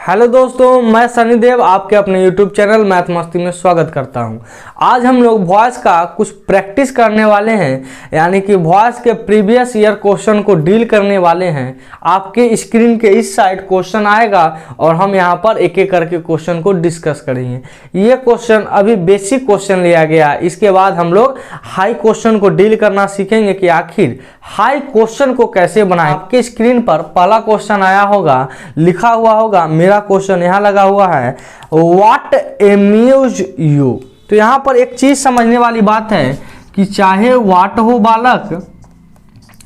Hello दोस्तों, मैं सनी देव आपके अपने YouTube चैनल मैथ मस्ती में स्वागत करता हूं। आज हम लोग वॉइस का कुछ प्रैक्टिस करने वाले हैं, यानी कि वॉइस के प्रीवियस ईयर क्वेश्चन को डील करने वाले हैं। आपके स्क्रीन के इस साइड क्वेश्चन आएगा और हम यहां पर एक एक करके क्वेश्चन को डिस्कस करेंगे। ये क्वेश्चन अभी बेसिक क्वेश्चन लिया गया, इसके बाद हम लोग हाई क्वेश्चन को डील करना सीखेंगे कि आखिर हाई क्वेश्चन को कैसे बनाएं। आपके स्क्रीन पर पहला क्वेश्चन आया होगा, लिखा हुआ होगा, मेरा क्वेश्चन यहाँ लगा हुआ है, व्हाट अम्यूज यू। तो यहाँ पर एक चीज समझने वाली बात है कि चाहे व्हाट हो बालक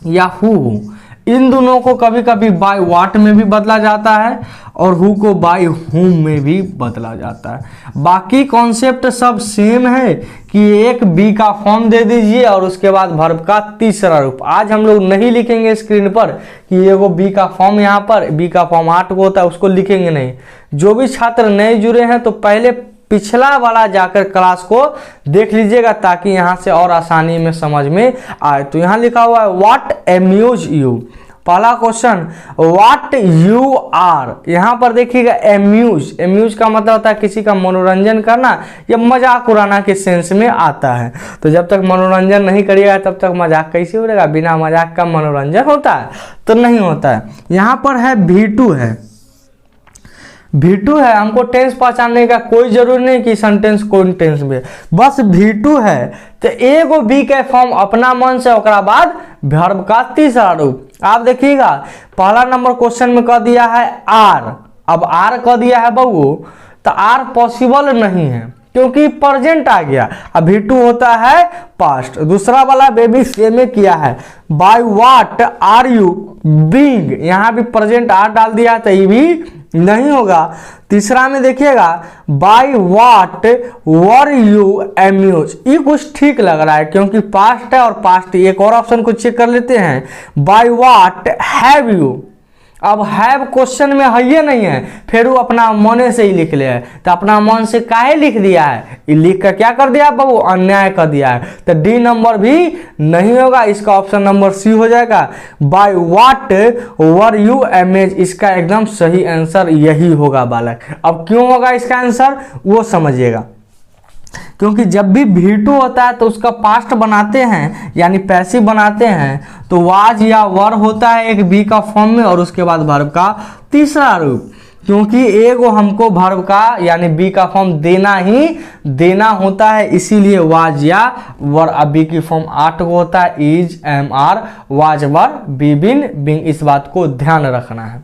या हु हो, इन दोनों को कभी कभी बाय व्हाट में भी बदला जाता है और हु को बाय हुम में भी बदला जाता है। बाकी कॉन्सेप्ट सब सेम है कि एक बी का फॉर्म दे दीजिए और उसके बाद वर्ब का तीसरा रूप। आज हम लोग नहीं लिखेंगे स्क्रीन पर कि ये वो बी का फॉर्म, यहाँ पर बी का फॉर्म 8 को होता है, उसको लिखेंगे नहीं। जो भी छात्र नए जुड़े हैं तो पहले पिछला वाला जाकर क्लास को देख लीजिएगा ताकि यहाँ से और आसानी में समझ में आए। तो यहाँ लिखा हुआ है व्हाट अम्यूज यू। पहला क्वेश्चन, व्हाट यू आर। यहाँ पर देखिएगा अम्यूज, अम्यूज का मतलब होता है किसी का मनोरंजन करना या मजाक उड़ाना के सेंस में आता है। तो जब तक मनोरंजन नहीं करिएगा तब तक मजाक कैसे उड़ेगा? बिना मजाक का मनोरंजन होता है? तो नहीं होता है। यहाँ पर है V2 है, V2 है। हमको टेंस पहचानने का कोई जरूरी नहीं कि सेंटेंस कौन टेंस में, बस V2 है। तो एगो बी के फॉर्म अपना मन से, ओकरा बाद वर्ब का तीसरा रूप। आप देखिएगा पहला नंबर क्वेश्चन में कह दिया है आर। अब आर कह दिया है बबू, तो आर पॉसिबल नहीं है क्योंकि प्रेजेंट आ गया। अब V2 होता है पास्ट। दूसरा वाला बेबी सेम में किया है, by what are you being. यहाँ भी प्रेजेंट आर डाल दिया तो ये भी नहीं होगा। तीसरा में देखिएगा by what were you amuse. ये कुछ ठीक लग रहा है क्योंकि पास्ट है और पास्ट। एक और ऑप्शन को चेक कर लेते हैं, बाय व्हाट हैव यू। अब हैव क्वेश्चन में है ये नहीं है, फिर वो अपना मन से ही लिख लिया है। तो अपना मन से काहे लिख दिया है? ये लिख कर क्या कर दिया बाबू? अन्याय कर दिया है। तो डी नंबर भी नहीं होगा, इसका ऑप्शन नंबर सी हो जाएगा, bye what were you amaze. इसका एकदम सही आंसर यही होगा बालक। अब क्यों होगा इसका आंसर वो समझिएगा, क्योंकि जब भी V2 होता है तो उसका पास्ट बनाते हैं यानी पैसिव बनाते हैं, तो वाज या वर होता है एक बी का फॉर्म में और उसके बाद वर्ब का तीसरा रूप। क्योंकि एगो हमको वर्ब का यानी बी का फॉर्म देना होता है, इसीलिए वाज या वर। अब बी की फॉर्म 8 को होता है, is, am, are, was, were, be, been, being. इस बात को ध्यान रखना है।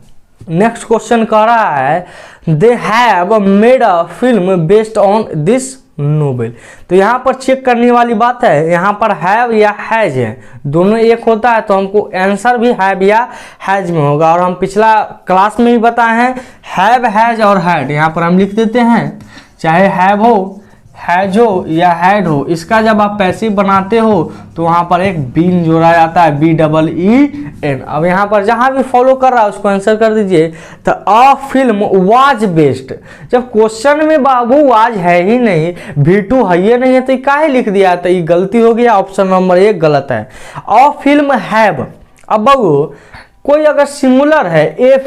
नेक्स्ट क्वेश्चन कह रहा है, they have made a film based on this novel. तो यहाँ पर चेक करने वाली बात है, यहाँ पर हैव या हैज है, दोनों एक होता है तो हमको आंसर भी हैव या हैज में होगा। और हम पिछला क्लास में भी बताए हैं हैव, हैज और हैड। यहाँ पर हम लिख देते हैं, चाहे हैव हो, हैज हो या हैड हो, इसका जब आप पैसिव बनाते हो तो वहां पर एक बीन जोड़ा जाता है, BEEN। अब यहाँ पर जहां भी फॉलो कर रहा है उसको आंसर कर दीजिए। तो अ फिल्म वाज बेस्ड। जब क्वेश्चन में बाबू वाज है ही नहीं, V2 है ही नहीं है, तो काहे लिख दिया? तो ये गलती हो गया, ऑप्शन नंबर 1 गलत है। A film have. अब बाबू कोई अगर सिंगुलर है, ए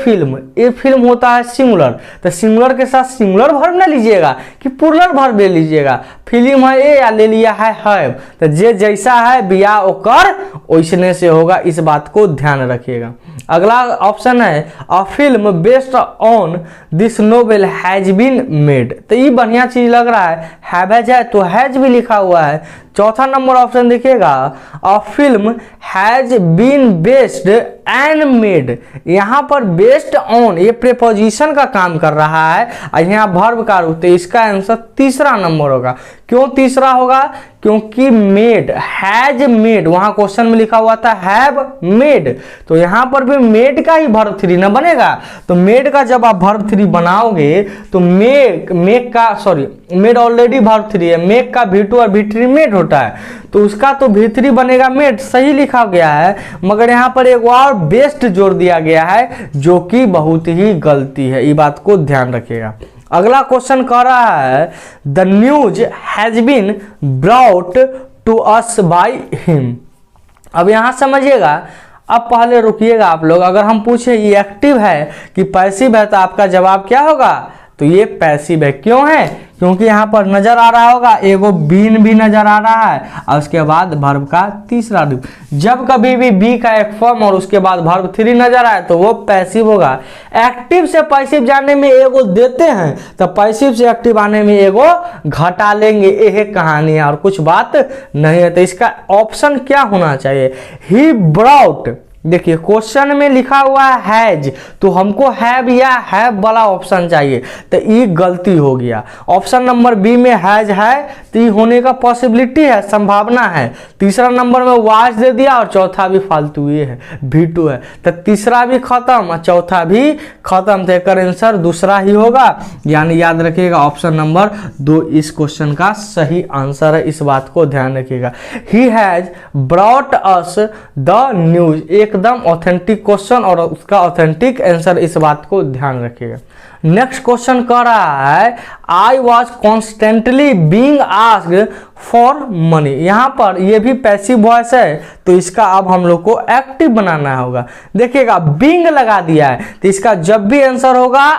फिल्म होता है सिंगुलर, तो सिंगुलर के साथ सिंगुलर वर्ब ना लीजिएगा कि प्लुरल वर्ब ले लीजिएगा। फिल्म है ए या ले लिया है हैव, तो जे जैसा है बिया ओकर वैसने से होगा, इस बात को ध्यान रखिएगा। अगला ऑप्शन है, a film based on this novel has been made. तो ये बढ़िया चीज लग रहा है, हैव है तो हैज भी लिखा हुआ है। चौथा नंबर ऑप्शन देखिएगा, a film has been based and made. यहाँ पर बेस्ड ऑन ये प्रीपोजिशन का काम कर रहा है और यहाँ वर्ब का रूप, तो इसका आंसर तीसरा नंबर होगा। क्यों तीसरा होगा? क्योंकि मेड, हैज मेड, वहां क्वेश्चन में लिखा हुआ था हैव मेड, तो यहाँ पर भी मेड का ही वर्ब 3 ना बनेगा। तो मेड का जब आप वर्ब 3 बनाओगे तो मेड ऑलरेडी वर्ब 3 है, मेक का V2 और V3 मेड होता है, तो उसका तो V3 बनेगा मेड, सही लिखा गया है। मगर यहाँ पर एक और बेस्ट जोड़ दिया गया है जो कि बहुत ही गलती है, ये बात को ध्यान रखिएगा। अगला क्वेश्चन कह रहा है, the news has been brought to us by him. अब यहां समझिएगा, अब पहले रुकिएगा आप लोग, अगर हम पूछे ये एक्टिव है कि पैसिव है तो आपका जवाब क्या होगा? तो ये पैसिव है। क्यों है? क्योंकि यहाँ पर नजर आ रहा होगा एगो बीन भी नजर आ रहा है और उसके बाद वर्ब का तीसरा रूप। जब कभी भी बी का एक फॉर्म और उसके बाद वर्ब 3 नजर आए तो वो पैसिव होगा। एक्टिव से पैसिव जाने में एगो देते हैं तो पैसिव से एक्टिव आने में एगो घटा लेंगे, यह कहानी है और कुछ बात नहीं है। तो इसका ऑप्शन क्या होना चाहिए? He brought. देखिए क्वेश्चन में लिखा हुआ है हैज, तो हमको हैव या हैव वाला ऑप्शन चाहिए, तो ये गलती हो गया। ऑप्शन नंबर बी में हैज है तो ये होने का पॉसिबिलिटी है, संभावना है। तीसरा नंबर में वाज दे दिया और चौथा भी फालतू ये है, V2 है, तो तीसरा भी खत्म और चौथा भी खत्म। तो इसका आंसर दूसरा ही होगा, यानी याद रखिएगा ऑप्शन नंबर 2 इस क्वेश्चन का सही आंसर है। इस बात को ध्यान रखिएगा। He has brought us the news, एकदम ऑथेंटिक क्वेश्चन और उसका ऑथेंटिक आंसर, इस बात को ध्यान रखिएगा। नेक्स्ट क्वेश्चन कह रहा है I was constantly being asked for money. यहां पर ये भी पैसिव वॉइस है तो इसका अब हम लोग को एक्टिव बनाना होगा। देखिएगा बींग लगा दिया है तो इसका जब भी आंसर होगा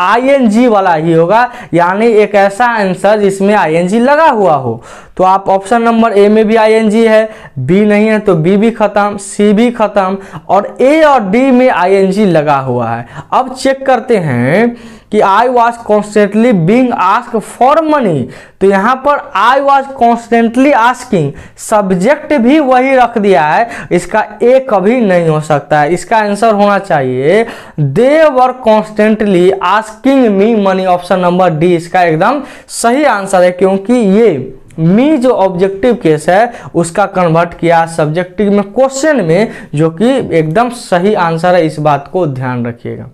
ING वाला ही होगा, यानी एक ऐसा आंसर जिसमें ING लगा हुआ हो। तो आप ऑप्शन नंबर ए में भी ING है, बी नहीं है तो बी भी खत्म, सी भी खत्म और ए और डी में ING लगा हुआ है। अब चेक करते हैं कि I was constantly being ask for money, तो यहां पर I was constantly asking, subject भी वही रख दिया है, इसका ए कभी नहीं हो सकता है। इसका आंसर होना चाहिए they were constantly asking me money, option number D इसका एकदम सही आंसर है, क्योंकि ये मी जो ऑब्जेक्टिव केस है उसका कन्वर्ट किया सब्जेक्टिव में क्वेश्चन में, जो कि एकदम सही आंसर है। इस बात को ध्यान रखिएगा।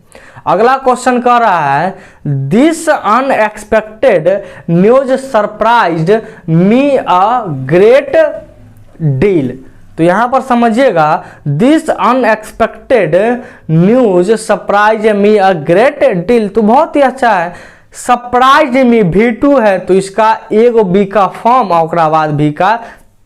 अगला क्वेश्चन कह रहा है this unexpected news surprised me a great deal. तो यहां पर समझिएगा this unexpected news surprise me a great deal, तो बहुत ही अच्छा है। सरप्राइज मी V2 है तो इसका एगो बी का फॉर्म और बाद भी का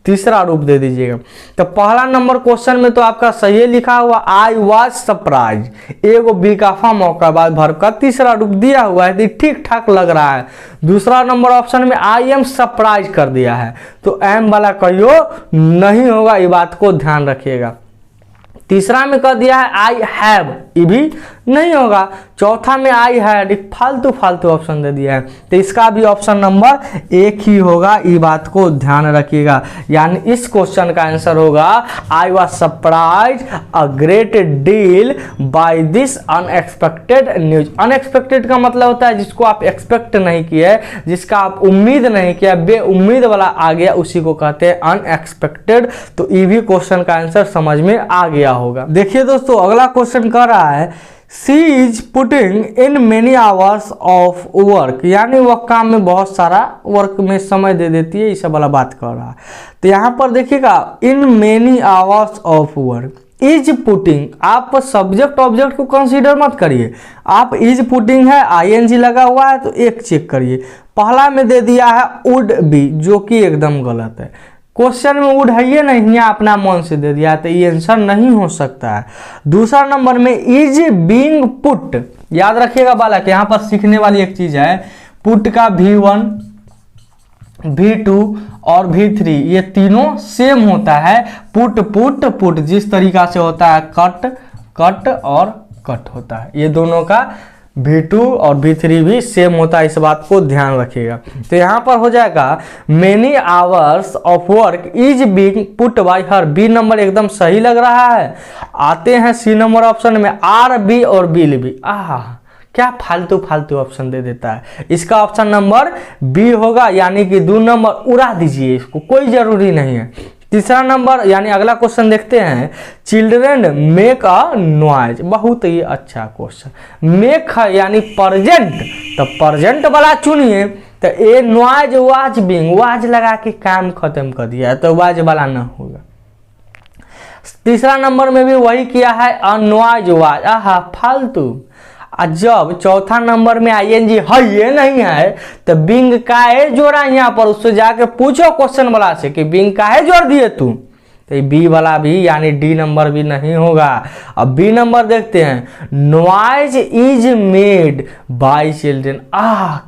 तीसरा रूप दे दीजिएगा। तो पहला नंबर क्वेश्चन में तो आपका सही लिखा हुआ आई वॉज सरप्राइज, एगो बी का फॉर्म और बाद वर्ब का तीसरा रूप दिया हुआ है, तो ठीक ठाक लग रहा है। दूसरा नंबर ऑप्शन में आई एम सरप्राइज कर दिया है तो एम वाला कहियो नहीं होगा, ये बात को ध्यान रखिएगा। तीसरा में कह दिया है आई हैव, ये भी नहीं होगा। चौथा में आई हैड, फालतू फालतू ऑप्शन दे दिया है तो इसका भी ऑप्शन नंबर एक ही होगा, ये बात को ध्यान रखिएगा। यानी इस क्वेश्चन का आंसर होगा I was surprise a great deal by this unexpected news. Unexpected का मतलब होता है जिसको आप एक्सपेक्ट नहीं किए, जिसका आप उम्मीद नहीं किया, बेउम्मीद वाला आ गया, उसी को कहते हैं अनएक्सपेक्टेड। तो ये भी क्वेश्चन का आंसर समझ में आ गया होगा। देखिए दोस्तों अगला क्वेश्चन कर रहा है she is putting in many hours of work, यानी वह काम में बहुत सारा वर्क में समय दे देती है, इस वाला बात कर रहा है। तो यहां पर देखिएगा in many hours of work, is putting, आप सब्जेक्ट ऑब्जेक्ट को कंसीडर मत करिए, आप इज पुटिंग है ING लगा हुआ है तो एक चेक करिए। पहला में दे दिया है वुड बी, जो कि एकदम गलत है। क्वेश्चन में वुड है ये नहीं, अपना मन से दे दिया तो ये आंसर नहीं हो सकता है। दूसरा नंबर में इज बीइंग पुट, याद रखिएगा बालक यहाँ पर सीखने वाली एक चीज है, पुट का V1 V2 और V3 ये तीनों सेम होता है। पुट पुट पुट जिस तरीका से होता है कट कट और कट होता है, ये दोनों का V2 और V3 भी सेम होता है, इस बात को ध्यान रखिएगा। तो यहाँ पर हो जाएगा many hours of work is being put by her, B number एकदम सही लग रहा है। आते हैं सी नंबर ऑप्शन में आर बी और बिल बी, क्या फालतू फालतू ऑप्शन दे देता है। इसका ऑप्शन नंबर बी होगा, यानी कि 2 नंबर उड़ा दीजिए, इसको कोई जरूरी नहीं है। तीसरा नंबर यानी अगला क्वेश्चन देखते हैं चिल्ड्रेन मेक अ नॉइज, बहुत ही अच्छा क्वेश्चन। मेक है यानी प्रेजेंट, तो प्रेजेंट वाला चुनिए, तो ए नॉइज वाज बीइंग, वाज लगा के काम खत्म कर दिया है तो वाज वाला ना होगा। तीसरा नंबर में भी वही किया है अ नॉइज वाज, फालतू। जब चौथा नंबर में ING है ये नहीं है तो बिंग काहे जोड़ा यहाँ पर, उससे जाके पूछो क्वेश्चन वाला से कि बिंग काहे जोड़ दिए तू, तो बी वाला भी यानी डी नंबर भी नहीं होगा। अब बी नंबर देखते हैं, noise is made by children.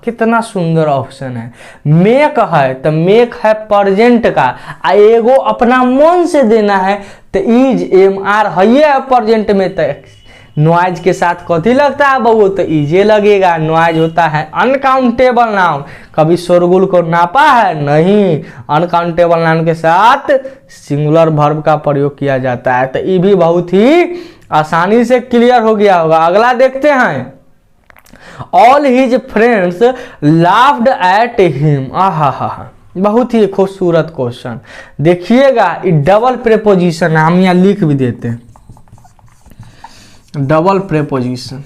कितना सुंदर ऑप्शन है। मेक है तो मेक है प्रेजेंट का, एगो अपना मन से देना है तो इज एम आर है प्रेजेंट में, तो नॉइज के साथ कथी लगता है बबू, तो इजे लगेगा। नॉइज होता है अनकाउंटेबल नाउन। कभी शोरगुल को नापा है? नहीं। अनकाउंटेबल नाउन के साथ सिंगुलर वर्ब का प्रयोग किया जाता है। तो ये भी बहुत ही आसानी से क्लियर हो गया होगा। अगला देखते हैं, all his friends laughed at him. बहुत ही खूबसूरत क्वेश्चन। देखिएगा, ये डबल प्रेपोजिशन है, हम यहाँ लिख भी देते हैं। डबल प्रेपोजिशन,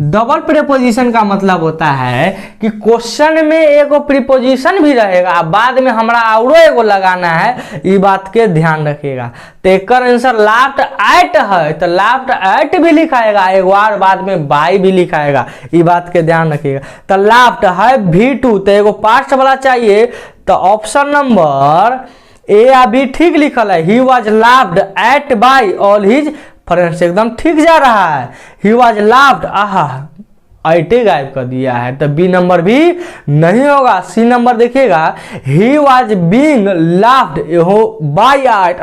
डबल प्रेपोजिशन का मतलब होता है कि क्वेश्चन में एगो प्रीपोजिशन भी रहेगा, बाद में हमरा औरो एगो लगाना है, ये बात के ध्यान रखिएगा। तो एक आंसर लाफ्ट एट है, तो लाफ्ट एट भी लिखाएगा, एक बार बाद में बाय भी लिखाएगा, ये बात के ध्यान रखिएगा। तो लाफ्ट है V2, तो एगो पास्ट वाला चाहिए, तो ऑप्शन नंबर ए या बी ठीक लिखल है। He was laughed at by all his friends, एकदम ठीक जा रहा है। ही वॉज लाफ्ड, आईटी गायब कर दिया है, तो बी नंबर भी नहीं होगा। सी नंबर देखिएगा, he was being laughed by at.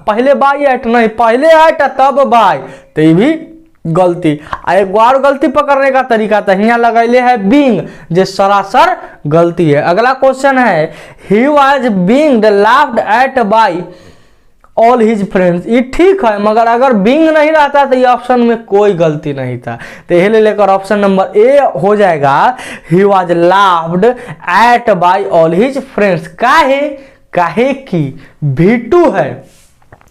पहले बाय एट नहीं, पहले एट तब बाय, तो ये भी गलती। एक बार गलती पकड़ने का तरीका तो यहाँ लगैले है बीइंग, जो सरासर गलती है। अगला क्वेश्चन है, he was being laughed at by all his friends. ये ठीक है, मगर अगर बीइंग नहीं रहता तो ये ऑप्शन में कोई गलती नहीं था, तो यही ले लेकर ऑप्शन नंबर ए हो जाएगा। He was laughed at by all his friends. काहे की V2 है,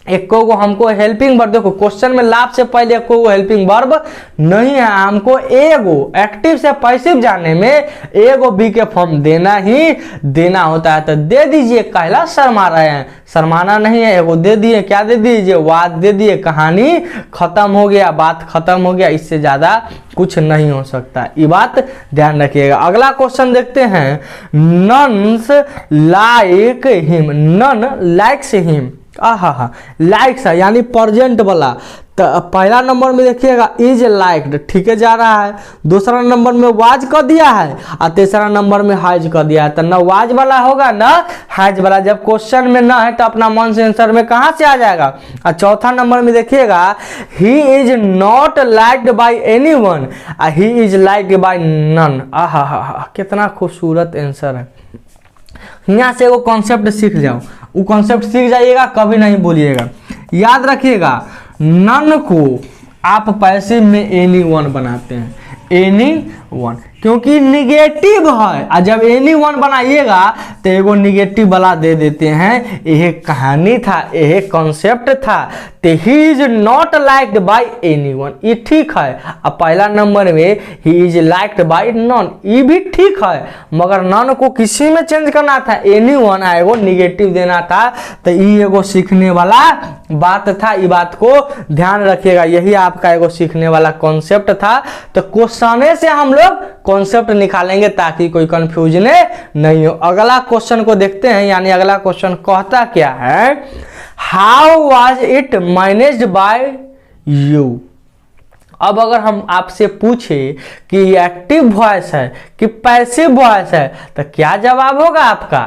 एको को हमको हेल्पिंग वर्ब, देखो क्वेश्चन में लाभ से पहले एको को हेल्पिंग वर्ब नहीं है, हमको एगो एक्टिव से पैसिव जाने में एगो बी के फॉर्म देना ही देना होता है, तो दे दीजिए। कहला शर्मा रहे हैं, शर्माना नहीं है, एगो दे दिए। क्या दे दीजिए? वाद दे दिए, कहानी खत्म हो गया, बात खत्म हो गया, इससे ज्यादा कुछ नहीं हो सकता, ये बात ध्यान रखिएगा। अगला क्वेश्चन देखते हैं, nuns like him. None likes him, likes है यानी प्रेजेंट वाला, तो पहला नंबर में देखिएगा इज लाइक्ड, ठीक है जा रहा है। दूसरा नंबर में वाज कर दिया है और तीसरा नंबर में हाइज कर दिया है, तो न वाज वाला होगा न हाइज वाला। जब क्वेश्चन में न है तो अपना मन से आंसर में कहाँ से आ जाएगा। और चौथा नंबर में देखिएगा, he is not liked by anyone, he is liked by none. कितना खूबसूरत आंसर है। यहाँ से वो कॉन्सेप्ट सीख जाओ, वो कॉन्सेप्ट सीख जाइएगा, कभी नहीं भूलिएगा। याद रखिएगा, नन को आप पैसिव में एनी वन बनाते हैं, एनी वन, क्योंकि निगेटिव है। और जब एनी वन बनाइएगा तो एगो निगेटिव वाला दे देते हैं। यह कहानी था, यह कॉन्सेप्ट था। तो ही is not liked by any one, ये ठीक है। अब पहला नंबर में ही इज लाइक्ड बाय नॉन, ये भी ठीक है, मगर नॉन को किसी में चेंज करना था, एनी वन एगो निगेटिव देना था। तो ये एगो सीखने वाला बात था, ये बात को ध्यान रखिएगा। यही आपका एगो सीखने वाला कॉन्सेप्ट था। तो क्वेश्चन से हम लोग कॉन्सेप्ट निकालेंगे ताकि कोई कंफ्यूजन नहीं हो। अगला क्वेश्चन को देखते हैं, यानी अगला क्वेश्चन कहता क्या है, how was it managed by you. अब अगर हम आपसे पूछे कि एक्टिव वॉइस है कि पैसिव वॉइस है, तो क्या जवाब होगा आपका?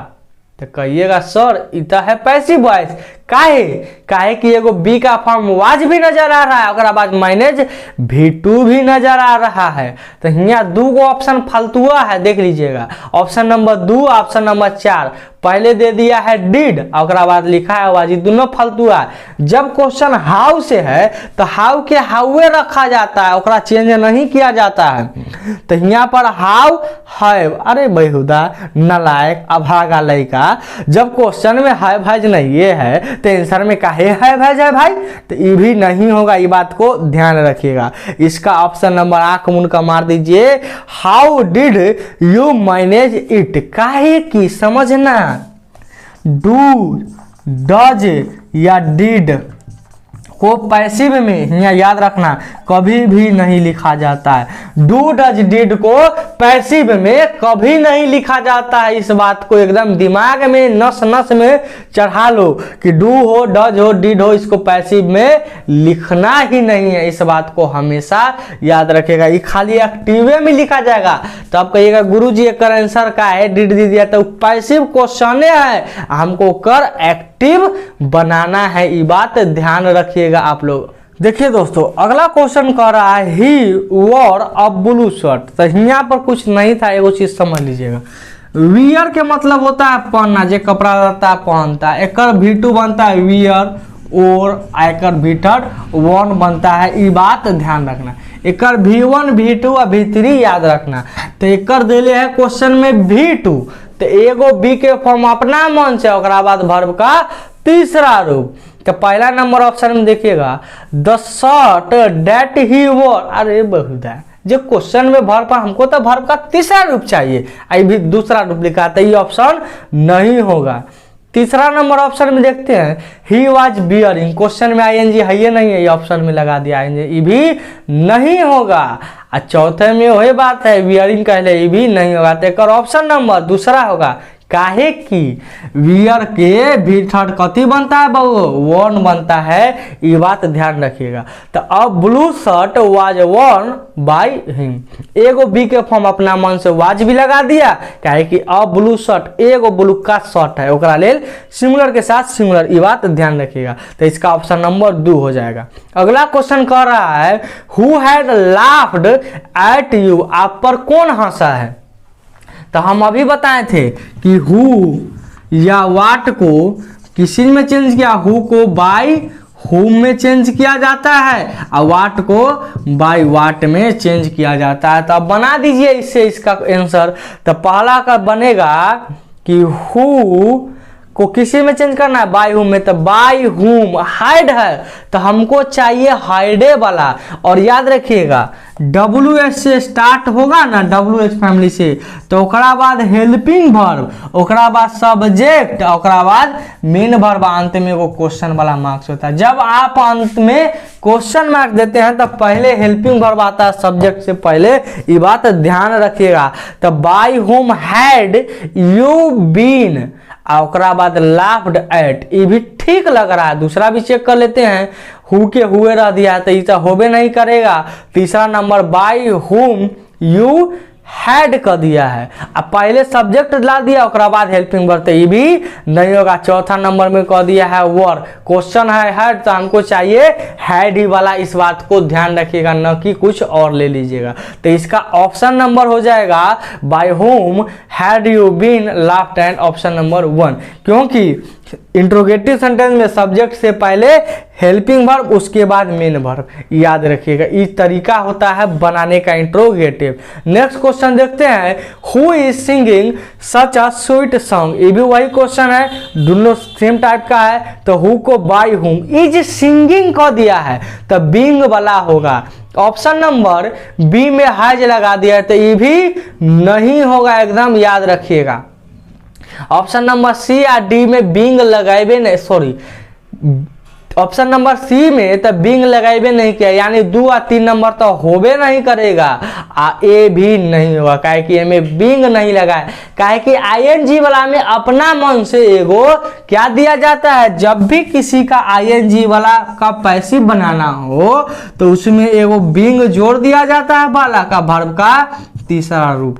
तो कहिएगा सर इतना है पैसिव वॉइस। काहे कि एगो बी का फॉर्म वाज भी नजर आ रहा है, अगर बाद मैनेज V2 भी नजर आ रहा है। तो यहाँ दो ऑप्शन फालतुआ है, देख लीजिएगा। ऑप्शन नंबर 2, ऑप्शन नंबर 4, पहले दे दिया है डिड और बाद लिखा है वाज, दोनों फालतुआ है। जब क्वेश्चन हाउ से है तो हाउ के हाउए रखा जाता है, ओकरा चेंज नहीं किया जाता है। तो यहाँ पर हाउ है, अरे बेहुदा नालायक अभागा लड़का, जब क्वेश्चन में है भाई नहीं ये है तो आंसर में काहे है भाई, तो ये भी नहीं होगा, ये बात को ध्यान रखिएगा। इसका ऑप्शन नंबर आंख मुन का मार दीजिए, how did you manage it. काहे की समझना, डू, डज या डिड को पैसिव में, यहाँ याद रखना, कभी भी नहीं लिखा जाता है। डू डज डिड को पैसिव में कभी नहीं लिखा जाता है। इस बात को एकदम दिमाग में नस नस में चढ़ा लो कि डू हो, डज हो, डिड हो, इसको पैसिव में लिखना ही नहीं है। इस बात को हमेशा याद रखेगा। ये खाली एक्टिव में लिखा जाएगा तो आप कहिएगा गुरुजी एक आंसर का है, डिड दे दिया तो पैसिव क्वेश्चन है, हमको कर एक्टिव बनाना है। ये बात ध्यान रखिएगा आप लोग। देखिए दोस्तों, अगला क्वेश्चन कह रहा है ही वॉर अ ब्लू शर्ट। तो यहाँ पर कुछ नहीं था, एगो चीज समझ लीजिएगा। वियर के मतलब होता है पहनना, जो कपड़ा रहता है पहनता है। एकर V2 बनता है वियर, और आयकर भीतर वन बनता है। ये बात ध्यान रखना। एकर V1 V2 और V3 याद रखना। तो एकर दिले है क्वेश्चन में V2, तो एगो बी के फॉर्म अपना मन से, ओकरा बाद वर्ब का तीसरा रूप। तो पहला नंबर ऑप्शन में देखिएगा the shirt that he wore. अरे बहुदा, जो क्वेश्चन में वर्ब पर, हमको तो वर्ब का तीसरा रूप चाहिए, आई भी दूसरा रूप लिखा, तो ये ऑप्शन नहीं होगा। तीसरा नंबर ऑप्शन में देखते हैं ही वॉज बियरिंग। क्वेश्चन में ING है ये नहीं है, ये ऑप्शन में लगा दिया ING, ये भी नहीं होगा। और चौथे में वही बात है, बियरिंग कहले, ये भी नहीं होगा। तो एक ऑप्शन नंबर दूसरा होगा। काहे कि वियर के भीतर कथी बनता है बाबू, वर्न बनता है। ये बात ध्यान रखिएगा। तो अब blue shirt was worn by him, एगो बी के फॉर्म अपना मन से वाज भी लगा दिया, काहे कि अब ब्लू शर्ट एगो ब्लू का शर्ट है, ओकरा लेल सिंगुलर के साथ सिंगुलर। ये बात ध्यान रखिएगा। तो इसका ऑप्शन नंबर 2 हो जाएगा। अगला क्वेश्चन कर रहा है who had laughed eight you, आप पर कौन हंसा है। तो हम अभी बताए थे कि हु या वाट को किसी में चेंज किया, हु को बाय हुम में चेंज किया जाता है और वाट को बाय वाट में चेंज किया जाता है। तो अब बना दीजिए इससे इसका आंसर। तो पहला का बनेगा कि हु को किसी में चेंज करना है, बाय हुम में, तो बाय हुम हाइड है, तो हमको चाहिए हाइडे वाला। और याद रखिएगा WH से स्टार्ट होगा ना, WH फैमिली से, तो ओकरा बाद हेल्पिंग वर्ब, ओकरा बाद सब्जेक्ट, ओकरा बाद मेन वर्ब, अंत में वो क्वेश्चन वाला मार्क्स होता है। जब आप अंत में क्वेश्चन मार्क्स देते हैं तो पहले हेल्पिंग वर्ब आता है सब्जेक्ट से पहले, ये बात ध्यान रखिएगा। तो by whom had you been, ओकरा बाद लाफ्ड एट, ये भी ठीक लग रहा है। दूसरा भी चेक कर लेते हैं, हु के हुए रह दिया है तो ये होबे नहीं करेगा। तीसरा number by whom you had कर दिया है, अब पहले सब्जेक्ट ला दिया, ओकरा बाद हेल्पिंग वर्ब, तो ये भी नहीं होगा। चौथा नंबर में कह दिया है वर, क्वेश्चन है हैड, तो हमको चाहिए हैड ही वाला। इस बात को ध्यान रखिएगा, न कि कुछ और ले लीजिएगा। तो इसका ऑप्शन नंबर हो जाएगा by whom had you been laughed and, option number 1। क्योंकि इंट्रोगेटिव सेंटेंस में सब्जेक्ट से पहले हेल्पिंग वर्ब, उसके बाद मेन वर्ब, याद रखिएगा। इस तरीका होता है बनाने का इंट्रोगेटिव। नेक्स्ट क्वेश्चन देखते हैं who is singing such a sweet song. ये भी वही क्वेश्चन है, दोनों सेम टाइप का है। तो who co by whom is singing कह दिया है, तो बींग वाला होगा। ऑप्शन नंबर बी में हैज लगा दिया है, तो ये भी नहीं होगा, एकदम याद रखिएगा। ऑप्शन नंबर सी या डी में बिंग लगाए नहीं, सॉरी, ऑप्शन नंबर सी में तो बिंग लगाए नहीं किया, यानी 2 और 3 नंबर तो होबे नहीं करेगा। ए भी नहीं होगा, काहे कि ए में बिंग नहीं लगाए, काहे कि ING वाला में अपना मन से एगो क्या दिया जाता है, जब भी किसी का ING वाला का पैसिव बनाना हो तो उसमें एगो बिंग जोड़ दिया जाता है, वाला का वर्ब का तीसरा रूप।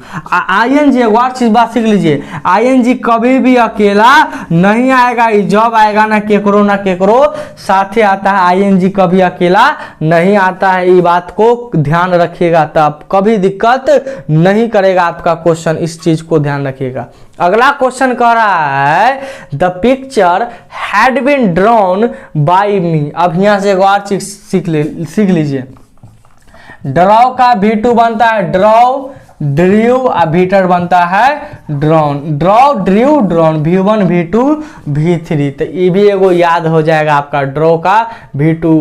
ING एक और चीज बात सीख लीजिए, ING कभी भी अकेला नहीं आएगा, जब आएगा ना केकरो ना केकरो साथे आता है। ING कभी अकेला नहीं आता है, ये बात को ध्यान रखिएगा, तब कभी दिक्कत नहीं करेगा आपका क्वेश्चन, इस चीज को ध्यान रखिएगा। अगला क्वेश्चन कह रहा है the picture had been drawn by me. अब यहाँ से एक और चीज सीख लीजिए, ड्रॉ का V2 बनता है ड्रॉ, ड्रू और भीटर बनता है drawn, draw Drew drawn, V1 V2 V3। तो ये भी एगो याद हो जाएगा आपका, ड्रॉ का V2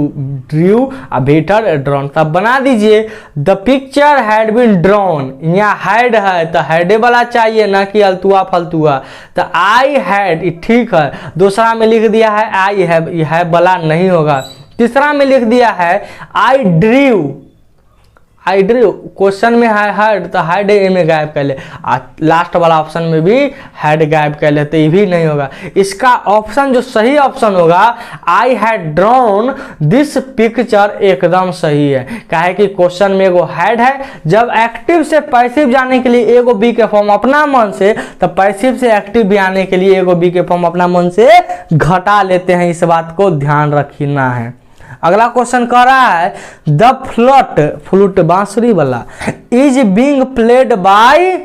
ड्रू और भीटर ड्रॉन। तब बना दीजिए the picture had been drawn, यहाँ हैड है तो हैडे वाला चाहिए, ना कि अल्तुआ फलतुआ। तो आई हैड ठीक है, दूसरा में लिख दिया है आई हैव, यह वाला नहीं होगा। तीसरा में लिख दिया है आई ड्रीव, आई ड्रीव, क्वेश्चन में है हेड तो हेड ए में गायब कर ले, लास्ट वाला ऑप्शन में भी हेड गायब कर ले तो ये भी नहीं होगा। इसका ऑप्शन जो सही ऑप्शन होगा I had drawn this picture एकदम सही है। काहे कि क्वेश्चन में एगो हेड है, जब एक्टिव से पैसिव जाने के लिए एगो बी के फॉर्म अपना मन से, तो पैसिव से एक्टिव भी आने के लिए एगो बी के फॉर्म अपना मन से घटा लेते हैं, इस बात को ध्यान रखना है। अगला क्वेश्चन कह रहा है द फ्लूट, फ्लूट बांसुरी वाला, is being played by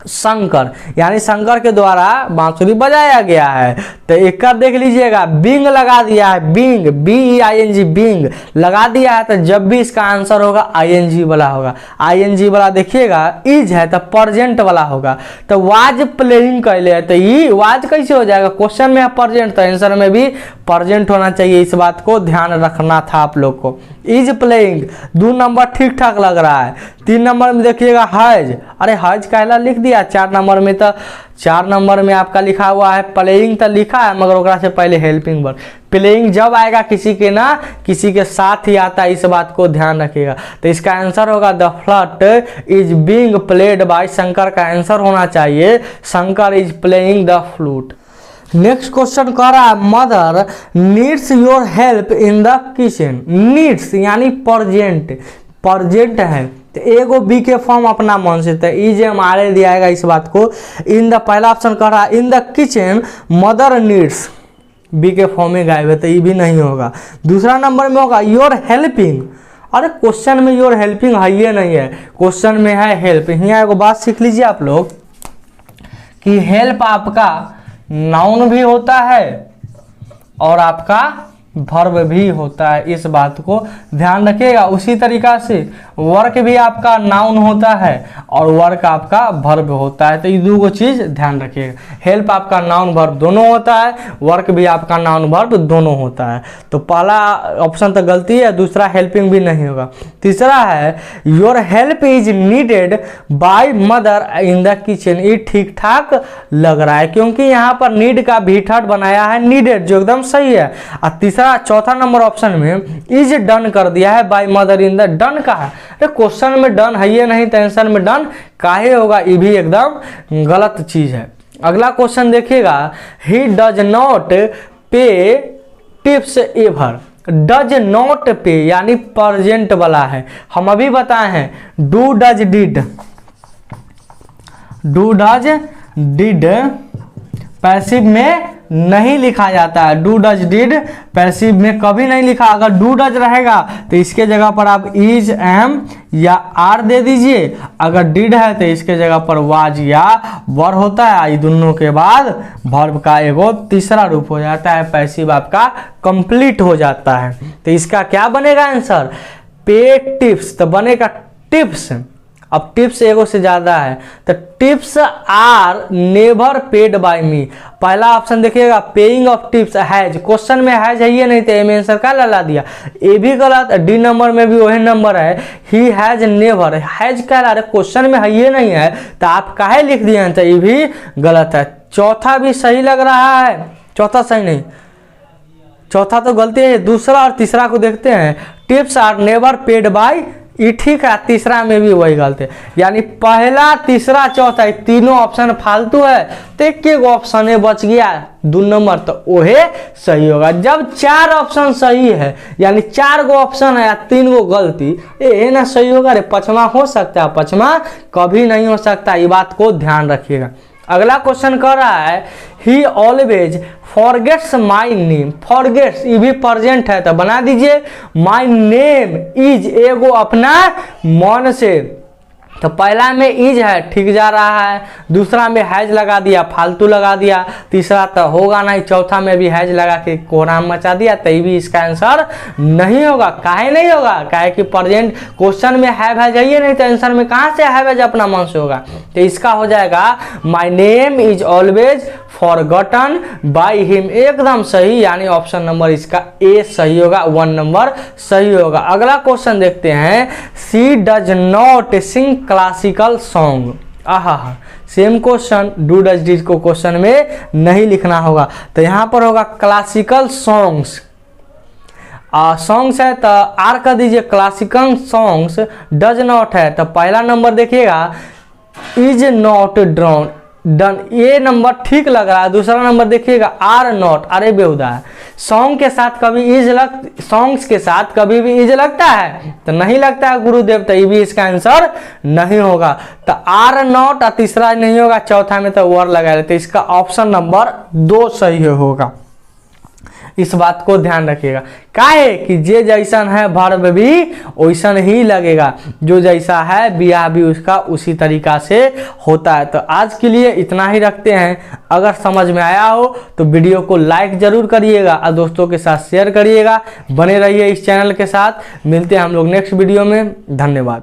Shankar, यानी शंकर के द्वारा बांसुरी बजाया गया है। तो एक कर देख लीजिएगा, बिंग लगा दिया है, बिंग BEING बिंग लगा दिया है, तो जब भी इसका आंसर होगा ING वाला होगा। ING वाला देखिएगा, इज है तो प्रेजेंट वाला होगा। तो वाज प्लेइंग कहले है, तो ये वाज कैसे हो जाएगा, क्वेश्चन में है प्रेजेंट तो आंसर में भी प्रेजेंट होना चाहिए, इस बात को ध्यान रखना था आप लोग को। इज प्लेइंग 2 नंबर ठीक ठाक लग रहा है। 3 नंबर में देखिएगा हज, अरे हज कहला लिख दिया। 4 नंबर में तो 4 नंबर में आपका लिखा हुआ है प्लेइंग तो लिखा है, मगर ओकरा से पहले हेल्पिंग वर्ब। प्लेइंग जब आएगा किसी के ना किसी के साथ ही आता है, इस बात को ध्यान रखिएगा। तो इसका आंसर होगा the flute is being played by Shankar, का आंसर होना चाहिए Shankar is playing the flute. Next question कह रहा है mother needs your help in the kitchen, needs यानी प्रेजेंट, प्रेजेंट है तो एगो बी के फॉर्म अपना मन से, तो इज हमारे दिया जाएगा इस बात को। इन द पहला ऑप्शन कह रहा है in the kitchen mother needs, be के फॉर्म में गायब है तो ये भी नहीं होगा। दूसरा नंबर में होगा योर हेल्पिंग, अरे क्वेश्चन में योर हेल्पिंग है ये नहीं है, क्वेश्चन में है हेल्प। यहाँ एगो बात सीख लीजिए आप लोग कि हेल्प आपका नाउन भी होता है और आपका वर्ब भी होता है, इस बात को ध्यान रखिएगा। उसी तरीका से वर्क भी आपका नाउन होता है और वर्क आपका वर्ब होता है, तो ये दो चीज ध्यान रखिएगा। हेल्प आपका नाउन वर्ब दोनों होता है, वर्क भी आपका नाउन वर्ब दोनों होता है। तो पहला ऑप्शन तो गलती है, दूसरा हेल्पिंग भी नहीं होगा। तीसरा है your help is needed bye mother in the kitchen, ये ठीक ठाक लग रहा है क्योंकि यहाँ पर नीड का भी थर्ड बनाया है नीडेड, जो एकदम सही है। और तीसरा चौथा नंबर ऑप्शन में इज डन कर दिया है by mother in the, done का है, क्वेश्चन में डन है ये नहीं तो आंसर में डन काहे होगा, ये भी एकदम गलत चीज है। अगला क्वेश्चन देखिएगा ही डज नॉट पे टिप्स एवर, डज नॉट पे यानी प्रेजेंट वाला है। हम अभी बताए हैं do does did, do does did passive में नहीं लिखा जाता है, डू डज डिड पैसिव में कभी नहीं लिखा। अगर डू डज रहेगा तो इसके जगह पर आप इज एम या आर दे दीजिए, अगर डिड है तो इसके जगह पर वाज या वर होता है, दोनों के बाद वर्ब का एगो तीसरा रूप हो जाता है, पैसिव आपका कंप्लीट हो जाता है। तो इसका क्या बनेगा आंसर, पे टिप्स, तो बनेगा टिप्स। अब टिप्स एगो से ज्यादा है तो tips are never paid by me, पहला ऑप्शन देखिएगा paying of tips has, question में हैज है ये नहीं तो एम आंसर का लगा दिया, ए भी गलत। डी नंबर में भी वही नंबर है ही हैज नेवर, हैज क्या ला रहे क्वेश्चन में है ये नहीं है तो आप काहे लिख दिए तो ये भी गलत है। चौथा भी सही लग रहा है, चौथा सही नहीं, चौथा तो गलती है। दूसरा और तीसरा को देखते हैं, tips are never paid by, ये ठीक है, तीसरा में भी वही गलत है, यानी पहला तीसरा चौथा तीनों ऑप्शन फालतू है, तो एक ऑप्शन बच गया 2 नंबर, तो वही सही होगा। जब 4 ऑप्शन सही है यानी 4 गो ऑप्शन है या 3 गो गलती, ये ना सही होगा रे, पचमा हो सकता है, पचमा कभी नहीं हो सकता, ये बात को ध्यान रखिएगा। अगला क्वेश्चन कर रहा है ही always forgets my name, forgets ये भी प्रेजेंट है तो बना दीजिए माई नेम इज, एगो अपना मन से, तो पहला में इज है ठीक जा रहा है, दूसरा में हैज लगा दिया फालतू लगा दिया, तीसरा तो होगा नहीं, चौथा में भी हैज लगा के कोहराम मचा दिया, तो भी इसका आंसर नहीं होगा। काहे नहीं होगा, काहे कि प्रेजेंट क्वेश्चन में हैव है जाइए नहीं तो आंसर में कहाँ से हैव है अपना मन से होगा, तो इसका हो जाएगा my name is always forgotten by him, एकदम सही, यानी ऑप्शन नंबर इसका ए सही होगा, 1 नंबर सही होगा। अगला क्वेश्चन देखते हैं she does not sing classical song, आहा same question, do does did को क्वेश्चन में नहीं लिखना होगा, तो यहां पर होगा क्लासिकल सॉन्ग्स। सॉन्ग्स है तो आर कर दीजिए, क्लासिकल सॉन्ग्स डज नॉट है तो पहला नंबर देखिएगा इज नॉट ड्रॉन डन, ये नंबर ठीक लग रहा है। दूसरा नंबर देखिएगा आर नॉट, अरे बेहुदा है। सॉन्ग के साथ कभी इज सॉन्ग्स के साथ कभी भी इज लगता है तो नहीं लगता है गुरुदेव, तो ये भी इसका आंसर नहीं होगा। तो आर नॉट और तीसरा नहीं होगा, चौथा में तो वर लगा लेते, इसका ऑप्शन नंबर 2 सही होगा। इस बात को ध्यान रखिएगा, काहे कि जे जैसन है वर्ब भी वैसन ही लगेगा, जो जैसा है बियाह भी उसका उसी तरीका से होता है। तो आज के लिए इतना ही रखते हैं। अगर समझ में आया हो तो वीडियो को लाइक जरूर करिएगा और दोस्तों के साथ शेयर करिएगा। बने रहिए इस चैनल के साथ। मिलते हैं हम लोग नेक्स्ट वीडियो में। धन्यवाद।